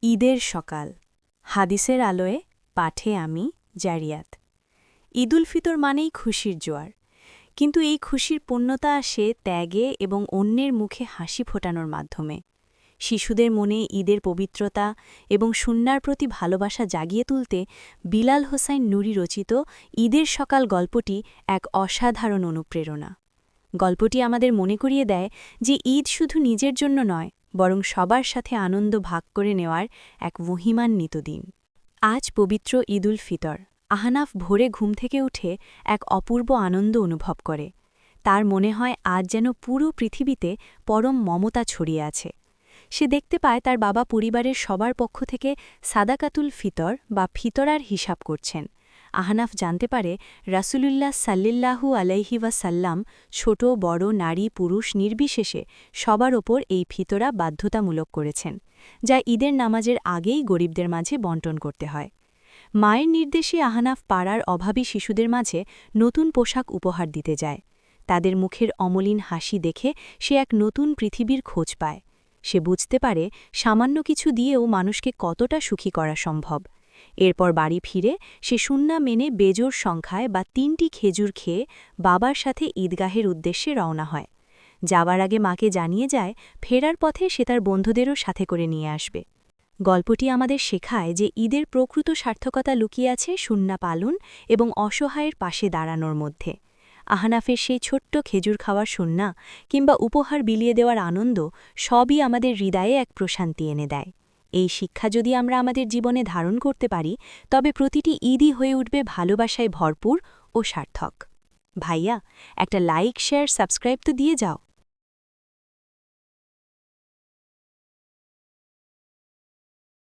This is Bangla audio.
ঈদের সকাল হাদিসের আলোয় পাঠে আমি জারিয়াত। ঈদুল ফিতর মানেই খুশির জোয়ার, কিন্তু এই খুশির পূর্ণতা আসে ত্যাগে এবং অন্যের মুখে হাসি ফোটানোর মাধ্যমে। শিশুদের মনে ঈদের পবিত্রতা এবং সুন্নার প্রতি ভালোবাসা জাগিয়ে তুলতে বিলাল হোসাইন নুরি রচিত ঈদের সকাল গল্পটি এক অসাধারণ অনুপ্রেরণা। গল্পটি আমাদের মনে করিয়ে দেয় যে ঈদ শুধু নিজের জন্য নয়, বরং সবার সাথে আনন্দ ভাগ করে নেওয়ার এক মহিমান্বিত দিন। আজ পবিত্র ঈদুল ফিতর। আহনাফ ভোরে ঘুম থেকে উঠে এক অপূর্ব আনন্দ অনুভব করে। তার মনে হয় আজ যেন পুরো পৃথিবীতে পরম মমতা ছড়িয়ে আছে। সে দেখতে পায় তার বাবা পরিবারের সবার পক্ষ থেকে সাদাকাতুল ফিতর বা ফিতরার হিসাব করছেন। আহনাফ জানতে পারে রাসূলুল্লাহ সাল্লিল্লাহু আলাইহি ওয়াসাল্লাম ছোট বড় নারী পুরুষ নির্বিশেষে সবার ওপর এই ফিতরা বাধ্যতামূলক করেছেন, যা ঈদের নামাজের আগেই গরিবদের মাঝে বণ্টন করতে হয়। মায়ের নির্দেশে আহনাফ পাড়ার অভাবী শিশুদের মাঝে নতুন পোশাক উপহার দিতে যায়। তাদের মুখের অমলিন হাসি দেখে সে এক নতুন পৃথিবীর খোঁজ পায়। সে বুঝতে পারে সামান্য কিছু দিয়েও মানুষকে কতটা সুখী করা সম্ভব। এরপর বাড়ি ফিরে সে সুন্না মেনে বেজোর সংখ্যায় বা ৩টি খেজুর খেয়ে বাবার সাথে ঈদগাহের উদ্দেশ্যে রওনা হয়। যাওয়ার আগে মাকে জানিয়ে যায় ফেরার পথে সে তার বন্ধুদেরও সাথে করে নিয়ে আসবে। গল্পটি আমাদের শেখায় যে ঈদের প্রকৃত সার্থকতা লুকিয়ে আছে সুন্না পালন এবং অসহায়ের পাশে দাঁড়ানোর মধ্যে। আহনাফের সেই ছোট্ট খেজুর খাওয়ার সুন্না কিংবা উপহার বিলিয়ে দেওয়ার আনন্দ সবই আমাদের হৃদয়ে এক প্রশান্তি এনে দেয়। এই শিক্ষা যদি আমরা আমাদের জীবনে ধারণ করতে পারি, তবে প্রতিটি ঈদই হয়ে উঠবে ভালোবাসায় ভরপুর ও সার্থক। ভাইয়া, একটা লাইক শেয়ার সাবস্ক্রাইব তো দিয়ে যাও।